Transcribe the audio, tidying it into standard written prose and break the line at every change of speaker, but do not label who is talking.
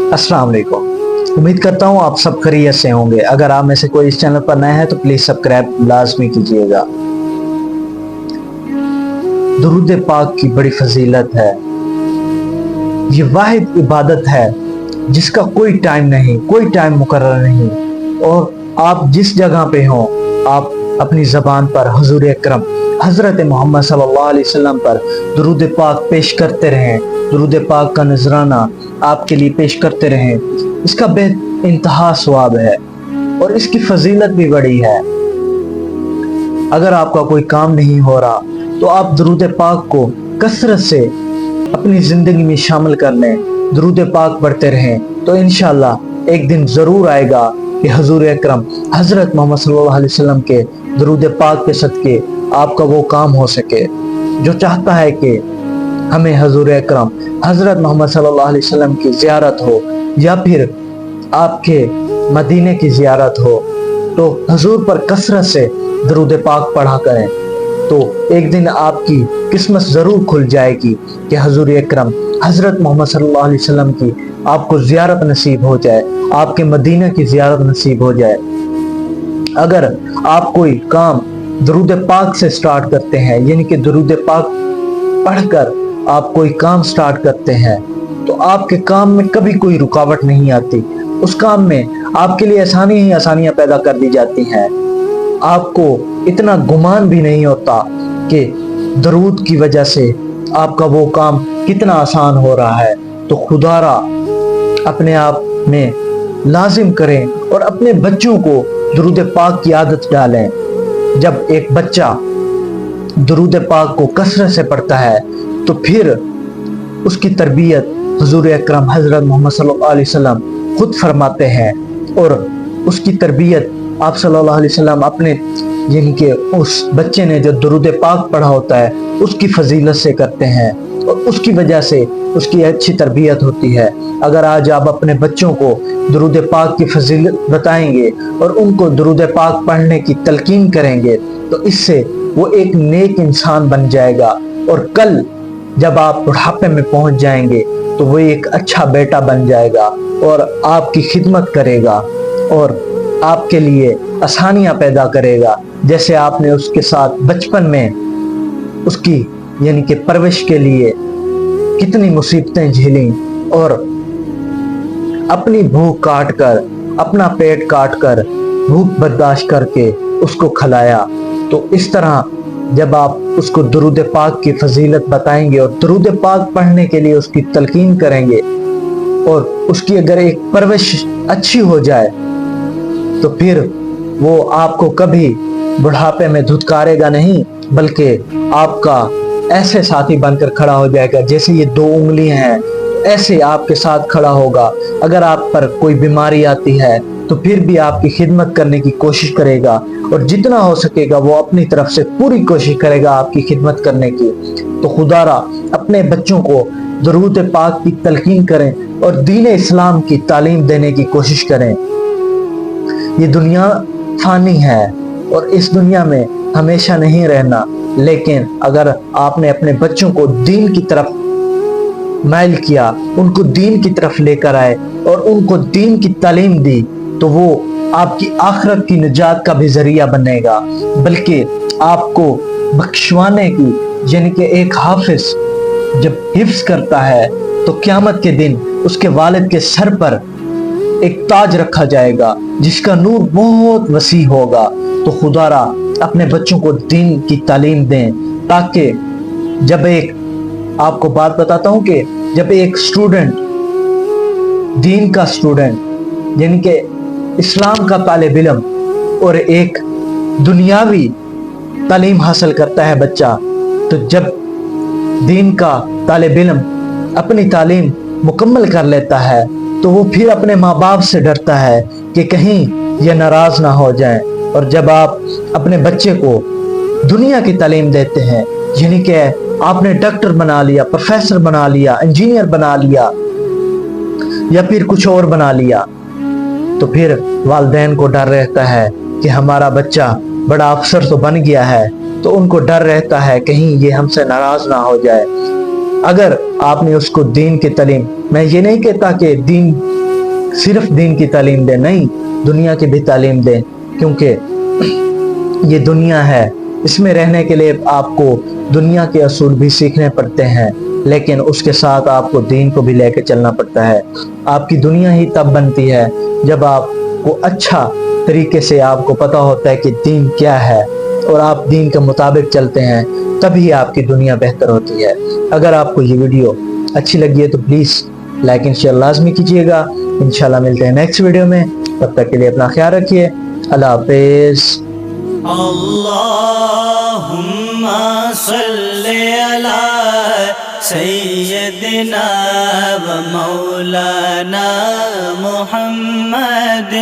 अस्सलाम वालेकुम। उम्मीद करता हूँ आप सब खैरियत से होंगे। अगर आप में से कोई इस चैनल पर नए हैं तो प्लीज सब्सक्राइब लाजमी कीजिएगा। दुरूद पाक की बड़ी फजीलत है। ये वाहिद इबादत है जिसका कोई टाइम नहीं, कोई टाइम मुकर्रर नहीं। और आप जिस जगह पे हों, आप अपनी ज़बान पर हुजूर अकरम हज़रत मोहम्मद सल्लल्लाहु अलैहि वसल्लम पर दुरूद पाक पेश करते रहें। दुरूद पाक का नजराना आपके लिए पेश करते रहें। इसका बेइंतहा सवाब है और इसकी फजीलत भी बड़ी है। अगर आपका कोई काम नहीं हो रहा तो आप दुरूद पाक को कसरत से अपनी जिंदगी में शामिल कर लें। दुरूद पाक पढ़ते रहें तो इंशाअल्लाह एक दिन जरूर आएगा कि हुजूर अकरम हजरत मोहम्मद सल्लल्लाहु अलैहि वसल्लम के दुरूद पाक के सदके आपका वो काम हो सके जो चाहता है कि हमें हुजूर अकरम हजरत मोहम्मद सल्लल्लाहु अलैहि वसल्लम की ज़ियारत हो या फिर आपके मदीने की ज़ियारत हो, तो हुजूर पर कसरत से दुरूद पाक पढ़ा करें। तो एक दिन आपकी किस्मत ज़रूर खुल जाएगी कि हुजूर अकरम हजरत मोहम्मद सल्लल्लाहु अलैहि वसल्लम की आपको ज़ियारत नसीब हो जाए, आपके मदीने की ज़ियारत नसीब हो जाए। अगर आप कोई काम दुरूद पाक से स्टार्ट करते हैं, यानी कि दुरूद पाक पढ़कर आप कोई काम स्टार्ट करते हैं, तो आपके काम में कभी कोई रुकावट नहीं आती। उस काम में आपके लिए आसानी ही आसानियां पैदा कर दी जाती हैं। आपको इतना गुमान भी नहीं होता कि दरूद की वजह से आपका वो काम कितना आसान हो रहा है। तो खुदारा अपने आप में लाजिम करें और अपने बच्चों को दुरूद पाक की आदत डालें। जब एक बच्चा दुरूद पाक को कसरत से पढ़ता है तो फिर उसकी तरबियत हुजूर अकरम हजरत मोहम्मद सल्लल्लाहु अलैहि वसल्लम खुद फरमाते हैं। और उसकी तरबियत आप सल्लल्लाहु अलैहि वसल्लम अपने, यानी कि उस बच्चे ने जो दुरूद पाक पढ़ा होता है उसकी फजीलत से करते हैं और उसकी वजह से उसकी अच्छी तरबियत होती है। अगर आज आप अपने बच्चों को दुरूद पाक की फजीलत बताएंगे और उनको दुरूद पाक पढ़ने की तलकीन करेंगे तो इससे वो एक नेक इंसान बन जाएगा और कल जब आप बुढ़ापे में पहुंच जाएंगे तो वो एक अच्छा बेटा बन जाएगा और आपकी खिदमत करेगा और आपके लिए आसानियां पैदा करेगा। जैसे आपने उसके साथ बचपन में उसकी, यानी कि परवरिश के लिए कितनी मुसीबतें झेली और अपनी भूख काट कर, अपना पेट काट कर, भूख बर्दाश्त करके उसको खिलाया, तो इस तरह जब आप उसको दुरूद पाक की फजीलत बताएंगे और दुरूद पाक पढ़ने के लिए उसकी तलकीन करेंगे और उसकी अगर एक परवरिश अच्छी हो जाए तो फिर वो आपको कभी बुढ़ापे में धुतकारेगा नहीं, बल्कि आपका ऐसे साथी बनकर खड़ा हो जाएगा। जैसे ये दो उंगलियां हैं ऐसे आपके साथ खड़ा होगा। अगर आप पर कोई बीमारी आती है तो फिर भी आपकी खिदमत करने की कोशिश करेगा और जितना हो सकेगा वो अपनी तरफ से पूरी कोशिश करेगा आपकी खिदमत करने की। तो खुदारा अपने बच्चों को दुरूद पाक की तलकीन करें और दीन इस्लाम की तालीम देने की कोशिश करें। ये दुनिया फानी है और इस दुनिया में हमेशा नहीं रहना, लेकिन अगर आपने अपने बच्चों को दीन की तरफ माइल किया, उनको दीन की तरफ लेकर आए और उनको दीन की तालीम दी, तो वो आपकी आखिरत की निजात का भी जरिया बनेगा, बल्कि आपको बख्शवाने की, यानी कि एक हाफिज जब हिफ्ज करता है तो क़यामत के दिन उसके वालिद के सर पर एक ताज रखा जाएगा जिसका नूर बहुत वसी होगा। तो खुदारा अपने बच्चों को दीन की तालीम दें, ताकि जब एक, आपको बात बताता हूँ कि जब एक स्टूडेंट, दीन का स्टूडेंट, यानी कि इस्लाम का तालिब इल्म और एक दुनियावी तालीम हासिल करता है बच्चा, तो जब दीन का तालिब इल्म अपनी तालीम मुकम्मल कर लेता है तो वो फिर अपने माँ बाप से डरता है कि कहीं ये नाराज ना हो जाएं। और जब आप अपने बच्चे को दुनिया की तालीम देते हैं, यानी कि आपने डॉक्टर बना लिया, प्रोफेसर बना लिया, इंजीनियर बना लिया या फिर कुछ और बना लिया, तो फिर वालिदैन को डर रहता है कि हमारा बच्चा बड़ा अफसर तो बन गया है, तो उनको डर रहता है कहीं ये हमसे नाराज ना हो जाए। अगर आपने उसको दीन की तालीम, मैं ये नहीं कहता कि दीन صرف دین کی تعلیم دیں نہیں، دنیا کی بھی تعلیم دیں، کیونکہ یہ دنیا ہے، اس میں رہنے کے لیے آپ کو دنیا کے اصول بھی سیکھنے پڑتے ہیں، لیکن اس کے ساتھ آپ کو دین کو بھی لے کے چلنا پڑتا ہے۔ آپ کی دنیا ہی تب بنتی ہے جب آپ کو اچھا طریقے سے آپ کو پتہ ہوتا ہے کہ دین کیا ہے، اور آپ دین کے مطابق چلتے ہیں، تبھی آپ کی دنیا بہتر ہوتی ہے۔ اگر آپ کو یہ ویڈیو اچھی لگی ہے تو پلیز لائک اینڈ شیئر لازمی کیجیے گا۔ انشاءاللہ ملتے ہیں نیکسٹ ویڈیو میں، تب تک کے لیے اپنا خیال رکھیے۔ اللہ حافظ۔
اللہم صلی علی سیدنا و مولانا محمد